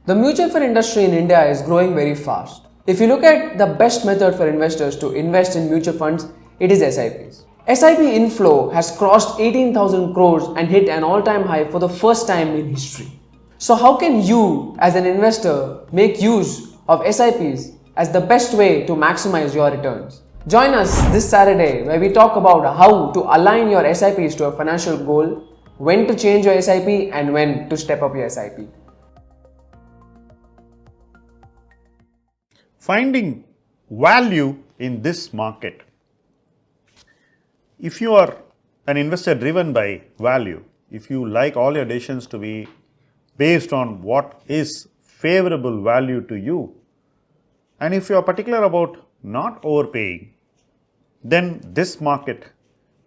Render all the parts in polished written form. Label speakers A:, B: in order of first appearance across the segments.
A: The mutual fund industry in India is growing very fast. If you look at the best method for investors to invest in mutual funds, it is SIPs. SIP inflow has crossed 18,000 crores and hit an all-time high for the first time in history. So how can you as an investor make use of SIPs as the best way to maximize your returns? Join us this Saturday where we talk about how to align your SIPs to a financial goal, when to change your SIP and when to step up your SIP.
B: Finding value in this market. If you are an investor driven by value, if you like all your decisions to be based on what is favorable value to you, and if you are particular about not overpaying, then this market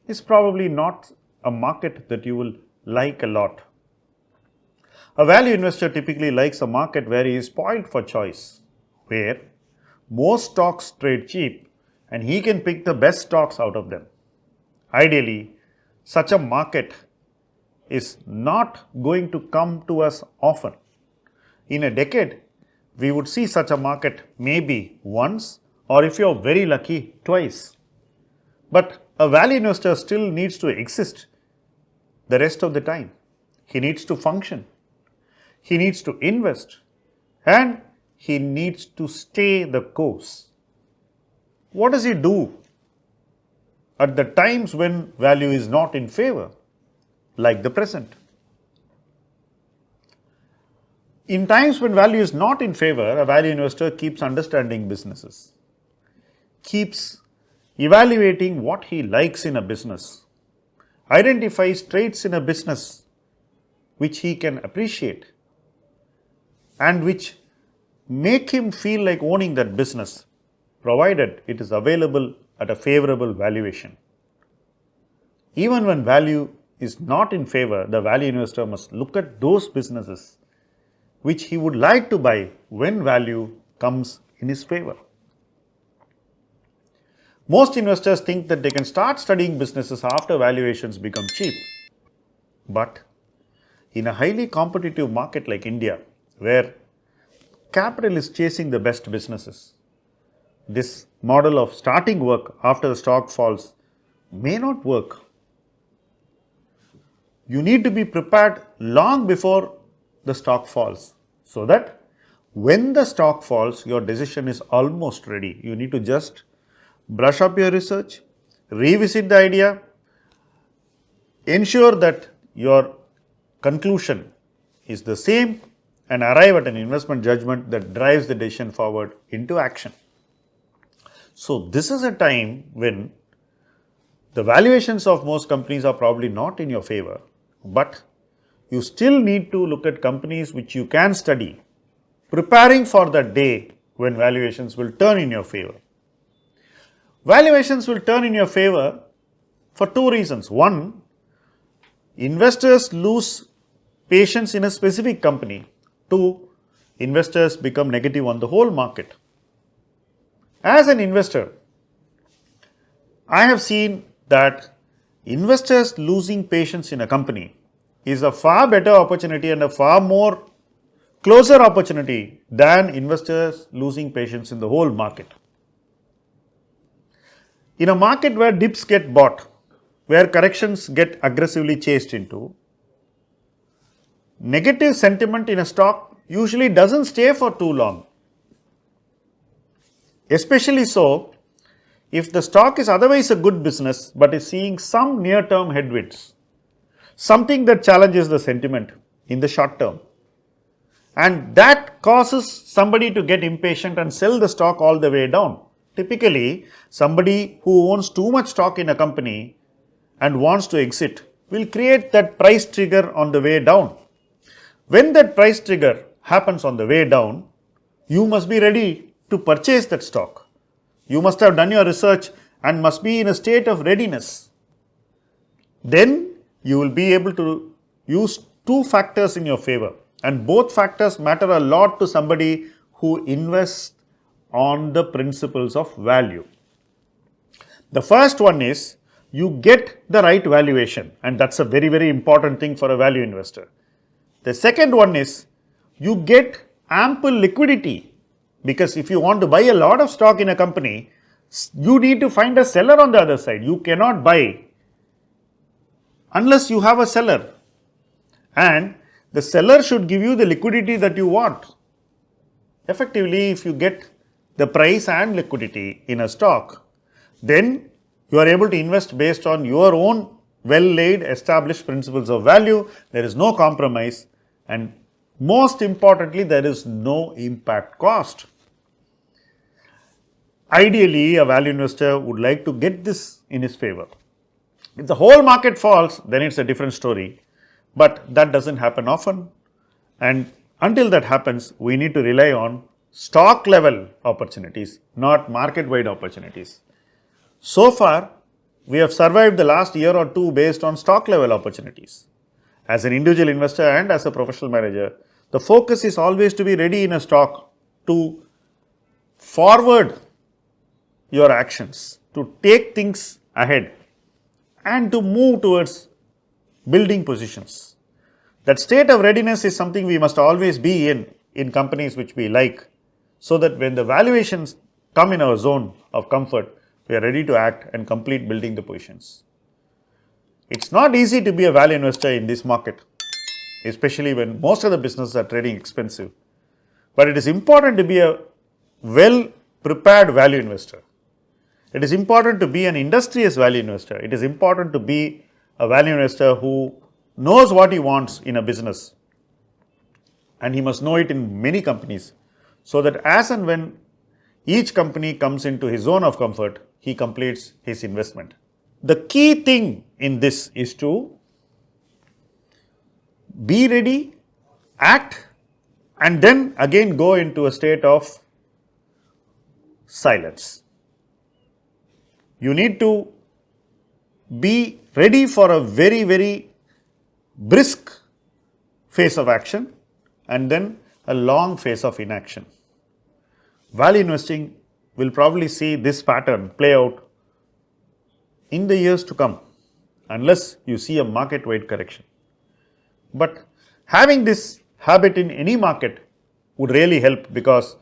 B: is probably not a market that you will like a lot. A value investor typically likes a market where he is spoiled for choice, where most stocks trade cheap and he can pick the best stocks out of them. Ideally, such a market is not going to come to us often. In a decade, we would see such a market maybe once, or if you are very lucky, twice. But a value investor still needs to exist the rest of the time. He needs to function, he needs to invest, and he needs to stay the course. What does he do at the times when value is not in favor, like the present? In times when value is not in favor, a value investor keeps understanding businesses, keeps evaluating what he likes in a business, identifies traits in a business which he can appreciate and which make him feel like owning that business, provided it is available at a favorable valuation. Even when value is not in favor, the value investor must look at those businesses which he would like to buy when value comes in his favor. Most investors think that they can start studying businesses after valuations become cheap. But in a highly competitive market like India, where capital is chasing the best businesses, this model of starting work after the stock falls may not work. You need to be prepared long before the stock falls, so that when the stock falls, your decision is almost ready. You need to just brush up your research, revisit the idea, ensure that your conclusion is the same, and arrive at an investment judgment that drives the decision forward into action. So this is a time when the valuations of most companies are probably not in your favor, but you still need to look at companies which you can study, preparing for that day when valuations will turn in your favor. Valuations will turn in your favor for two reasons. One, investors lose patience in a specific company. Two, investors become negative on the whole market. As an investor, I have seen that investors losing patience in a company is a far better opportunity and a far more closer opportunity than investors losing patience in the whole market. In a market where dips get bought, where corrections get aggressively chased into, negative sentiment in a stock usually doesn't stay for too long. Especially so if the stock is otherwise a good business but is seeing some near-term headwinds, something that challenges the sentiment in the short term, and that causes somebody to get impatient and sell the stock all the way down. Typically, somebody who owns too much stock in a company and wants to exit will create that price trigger on the way down. When that price trigger happens on the way down, you must be ready to purchase that stock. You must have done your research and must be in a state of readiness. Then you will be able to use two factors in your favor, and both factors matter a lot to somebody who invests on the principles of value. The first one is you get the right valuation, and that's a very, very important thing for a value investor. The second one is you get ample liquidity, because if you want to buy a lot of stock in a company, you need to find a seller on the other side. You cannot buy unless you have a seller, and the seller should give you the liquidity that you want. Effectively, if you get the price and liquidity in a stock, then you are able to invest based on your own well-laid established principles of value. There is no compromise, and most importantly, there is no impact cost. Ideally, a value investor would like to get this in his favor. If the whole market falls, then it's a different story, but that doesn't happen often, and until that happens, we need to rely on stock level opportunities, not market wide opportunities. So far, we have survived the last year or two based on stock level opportunities. As an individual investor and as a professional manager, the focus is always to be ready in a stock to forward your actions, to take things ahead and to move towards building positions. That state of readiness is something we must always be in companies which we like, so that when the valuations come in our zone of comfort, we are ready to act and complete building the positions. It's not easy to be a value investor in this market, especially when most of the businesses are trading expensive. But it is important to be a well prepared value investor. It is important to be an industrious value investor. It is important to be a value investor who knows what he wants in a business, and he must know it in many companies, so that as and when each company comes into his zone of comfort, he completes his investment. The key thing in this is to be ready, act, and then again go into a state of silence. You need to be ready for a very, very brisk phase of action and then a long phase of inaction. Value investing will probably see this pattern play out in the years to come, unless you see a market-wide correction. But having this habit in any market would really help, because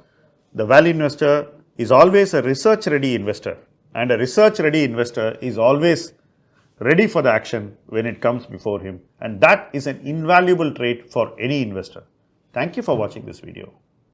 B: the value investor is always a research-ready investor, and a research-ready investor is always ready for the action when it comes before him, and that is an invaluable trait for any investor. Thank you for watching this video.